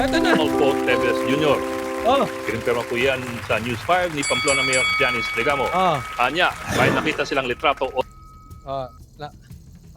Ito na. Alpo Tevez Jr. Oh, Kinumpirma po yan sa News 5 ni Pamplona Mayor Janice Legamo. oh, Anya, kahit nakita silang litrato oh.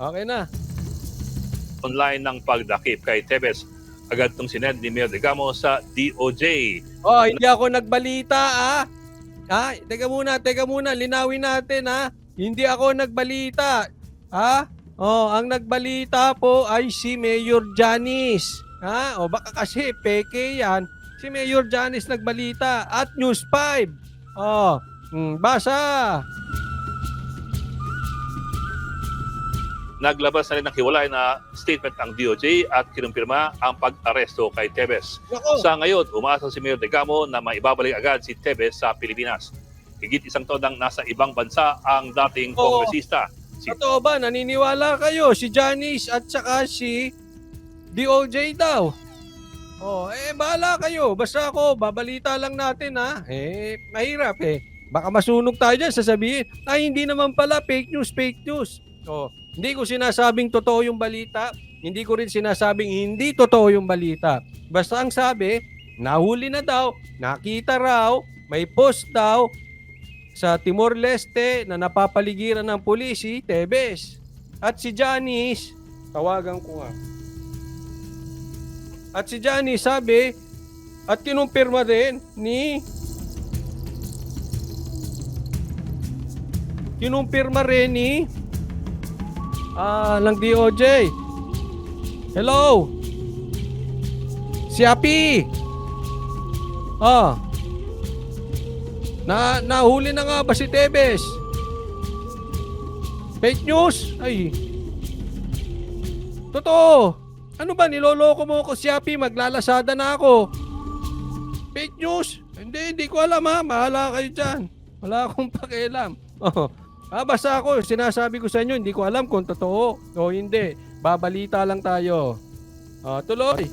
Okay na. online ng pagdakip kay Tevez, agad itong sinend ni Mayor Legamo sa DOJ. Oh, hindi ako nagbalita, ah. Teka muna, linawin natin, ha. Hindi ako nagbalita, ha. Oh, ang nagbalita po ay si Mayor Janice. Ha? O baka kasi peke yan. Si Mayor Janice nagbalita at News 5. Oh, basa. Naglabas na rin ng hiwalay na statement ang DOJ at kinumpirma ang pag-aresto kay Tevez. Nako. Sa ngayon, umaasa si Mayor Legamo na maibabalik agad si Tevez sa Pilipinas. Higit isang taon nang nasa ibang bansa ang dating Oo. kongresista. Si Totoo ba? Naniniwala kayo? Si Janice at saka si DOJ daw. Oh, bahala kayo. Basta ako, babalita lang natin, ha. Mahirap eh. Baka masunog tayo dyan, sasabihin, ay hindi naman pala, fake news. Oh, hindi ko sinasabing totoo yung balita. Hindi ko rin sinasabing hindi totoo yung balita. Basta ang sabi, nahuli na daw, nakita raw, may post daw, sa Timor-Leste na napapaligiran ng pulis si Tevez. At si Janice, tawagan ko nga. At si Janice sabi, at kinumpirma din ni ng DOJ. Hello? Si Api. Nahuli na nga ba si Tevez? Fake news? Ay. Totoo. Ano ba, niloloko mo ako si Api, maglalasada na ako. Fake news? Hindi ko alam, ha. Mahala kayo dyan. Wala akong pakialam. Basta ako, sinasabi ko sa inyo, hindi ko alam kung totoo o hindi. Babalita lang tayo. Tuloy.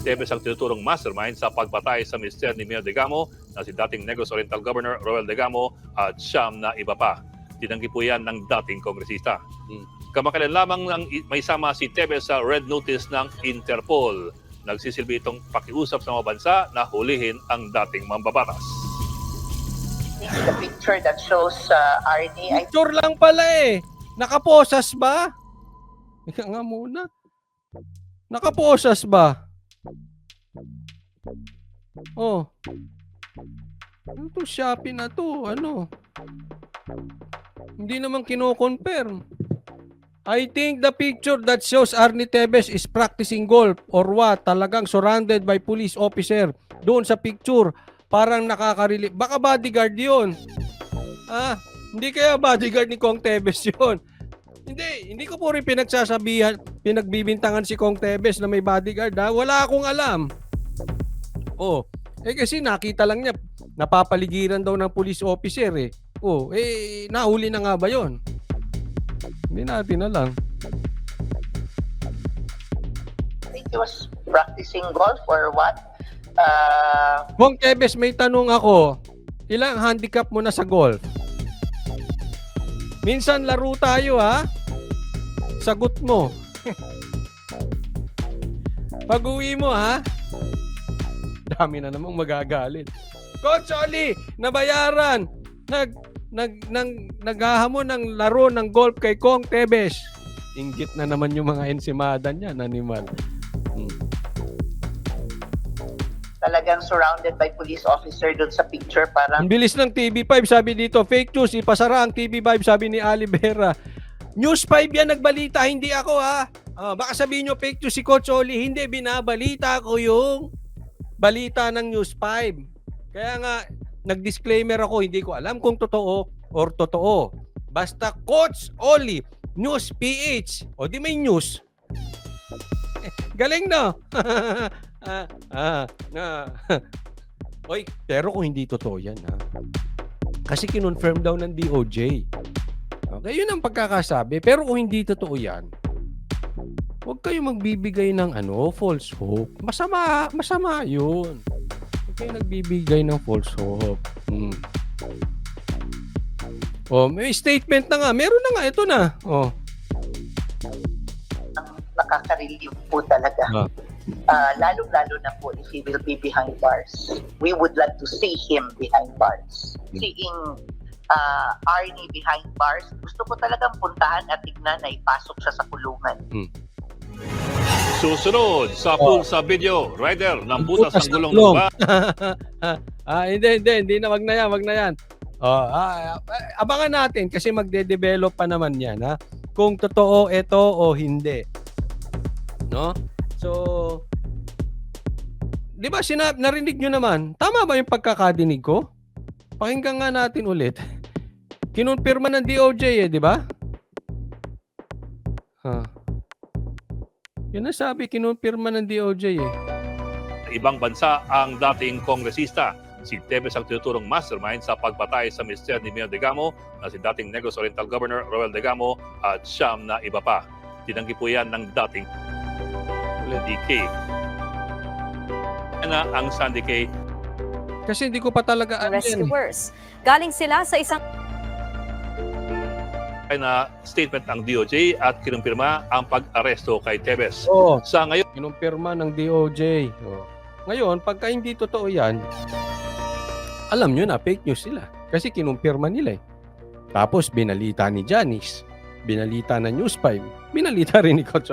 Tevez ang tinuturong mastermind sa pagpatay sa mister ni Mayor Legamo na si dating Negros Oriental Governor Roel Legamo at siyam na iba pa. Tinanggi po yan ng dating kongresista. Kamakailan lamang nang may sama si Tevez sa red notice ng Interpol. Nagsisilbi itong pakiusap sa mga bansa na hulihin ang dating mambabatas. The picture that shows RD, I Picture lang pala eh. Nakaposas ba? Ika nga muna. Nakaposas ba? Oh. Ano to Shopee na to? Ano? Hindi naman kino-confirm. I think the picture that shows Arnie Tevez is practicing golf or what? Talagang surrounded by police officer. Doon sa picture, parang nakaka-relieve. Baka bodyguard yun. Hindi kaya bodyguard ni Kong Tevez yun. Hindi ko po rin pinagbibintangan si Kong Tevez na may bodyguard, ha? Wala akong alam. Kasi nakita lang niya, napapaligiran daw ng police officer eh. Nahuli na nga ba yun? Hindi natin alam. think he was practicing golf or what. Kong Tevez, may tanong ako. Ilang handicap mo na sa golf? Minsan laro tayo, ha? Sagot mo. Pag-uwi mo, ha? Dami na namang magagalit. Coach Oli, nabayaran. Naghahamon ng laro ng golf kay Kong Tevez. Inggit na naman yung mga ensimada niya, animal. Talagang surrounded by police officer doon sa picture. Ang Parang bilis ng TV5, sabi dito. Fake news, ipasara ang TV5, sabi ni Ali Vera. News 5 yan nagbalita, hindi ako, ha. Baka sabihin nyo fake news si Coach Oli. Hindi, binabalita ko yung balita ng News 5. Kaya nga, nag-disclaimer ako, hindi ko alam kung totoo or totoo. Basta Coach Oli, News PH. O di may news. Galing, no? Oy, pero kung hindi totoo yan, ha? Kasi kinonfirm daw ng DOJ. Okay, yun ang pagkakasabi. Pero kung hindi totoo yan, huwag kayo magbibigay ng false hope. Masama yun. Huwag kayo nagbibigay ng false hope. May statement na nga. Meron na nga. Ito na. nakaka-relieve po talaga. lalong-lalo na po if he will be behind bars. We would like to see him behind bars. Seeing Arnie behind bars, gusto ko talagang puntahan at tignan na ipasok siya sa kulungan. Susunod sa Pulsa Video, rider ng butas ng gulong ng gulong. ba? Hindi na, wag na yan. Abangan natin kasi magde-develop pa naman yan, ha? Kung totoo ito o hindi. No? So, di ba narinig nyo naman, tama ba yung pagkakadinig ko? Pakinggan nga natin ulit. Kinonfirma ng DOJ di ba? Yun ang sabi, kinonfirma ng DOJ Ibang bansa ang dating kongresista. Si Tevez ang tinuturong mastermind sa pagpatay sa mister ni Mio Degamo na si dating Negros Oriental Governor Roel Degamo at siyam na iba pa. Tinanggi po yan ng dating DK. Na ang Sandy K. Kasi hindi ko pa talaga rescuers. Galing sila sa isang na statement ang DOJ at kinumpirma ang pag-aresto kay Tevez. Sa ngayon, kinumpirma ng DOJ. Ngayon, pagka hindi totoo yan, alam nyo na, fake news sila. Kasi kinumpirma nila Tapos, binalita ni Janice. Binalita ng News 5. Binalita rin ni Coach.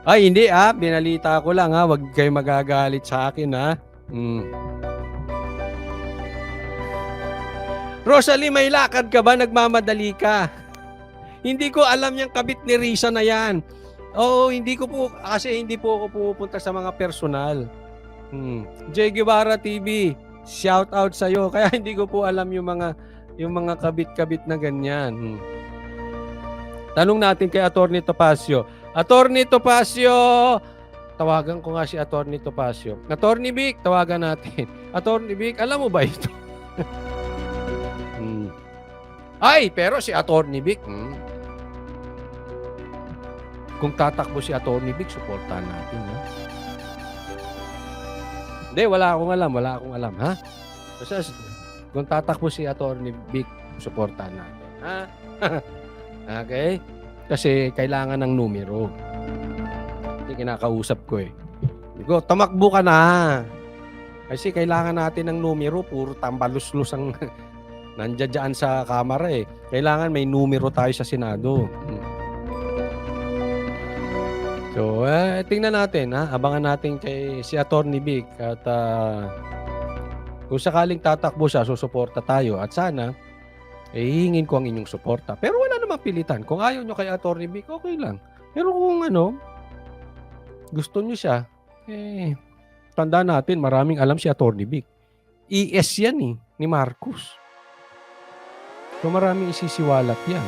Ay, hindi binalita ko lang Huwag kayo magagalit sa akin Rosalie, may lakad ka ba? Nagmamadali ka. Hindi ko alam yung kabit ni Risa na yan. Oo, hindi ko po, kasi hindi po ako pupunta sa mga personal. J. Guevara TV, shout out sa'yo. Kaya hindi ko po alam yung mga kabit-kabit na ganyan. Tanong natin kay Attorney Topacio. Attorney Topacio! Tawagan ko nga si Attorney Topacio. Attorney Vic, tawagan natin. Attorney Vic, alam mo ba ito? Ay, pero si Attorney Vic, kung tatakbo si Attorney Vic, supportahan natin. Hindi, wala akong alam, ha? Kasi kung tatakbo si Attorney Vic, supportahan natin, ha? Okay? Kasi kailangan ng numero. Hindi kinakausap ko Digo, tamakbo ka na. Kasi kailangan natin ng numero, puro tambaluslus ang nandiyan sa kamera Kailangan may numero tayo sa Senado. So, tingnan natin, Abangan natin kay si Attorney Vic at kung sakaling tatakbo siya, susuporta tayo at sana hihingin ko ang inyong suporta. Pero wala namang pilitan. Kung ayaw nyo kay Attorney Vic, okay lang. Pero kung gusto nyo siya, tandaan natin, maraming alam si Attorney Vic. ES yan ni Marcos. So maraming isisiwalat yan.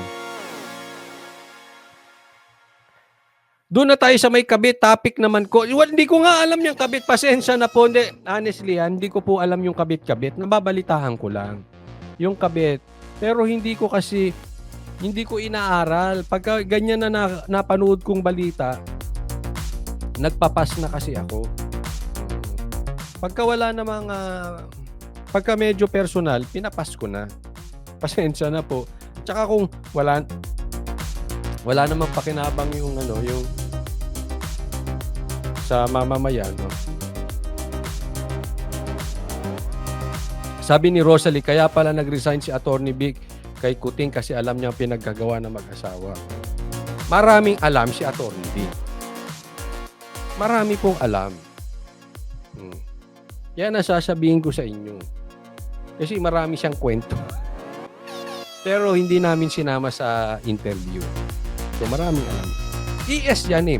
Doon na tayo sa may kabit, topic naman ko. Hindi ko nga alam yung kabit, pasensya na po. Honestly, hindi ko po alam yung kabit-kabit. Nababalitahan ko lang yung kabit. Pero hindi ko inaaral. Pagka ganyan na napanood kong balita, nagpapas na kasi ako. Pagka wala namang, pagka medyo personal, pinapas ko na. Pasensya na po. Tsaka kung wala namang pakinabang yung sa mamamayan. Sabi ni Rosalie, kaya pala nag-resign si Attorney Vic kay Kuting kasi alam niya ang pinaggagawa ng mag-asawa. Maraming alam si Attorney Vic. Marami pong alam. Yan ang sasabihin ko sa inyo. Kasi marami siyang kwento. Pero hindi namin sinama sa interview. So maraming alam. ES yan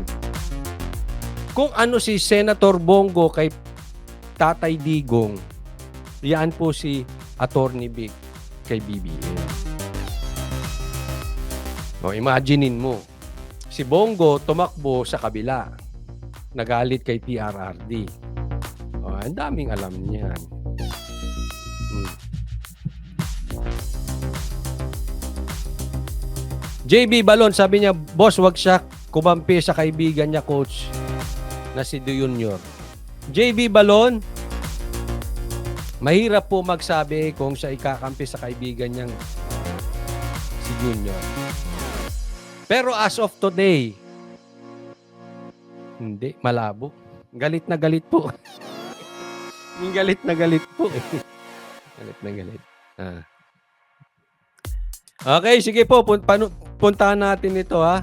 Kung ano si Senator Bongo kay Tatay Digong, yan po si Attorney Vic kay BBM. Imaginein mo, si Bongo tumakbo sa kabila. Nagalit kay PRRD. Ang daming alam niyan. JB Balon, sabi niya, boss, wag siya kumampi sa kaibigan niya, coach, na si De Junior. JB Balon, mahirap po magsabi kung siya ikakampi sa kaibigan niyang si Junior. Pero as of today, hindi, malabo. Galit na galit po. Yung galit na galit po. Galit na galit. Okay, sige po. Puntahan natin ito ha.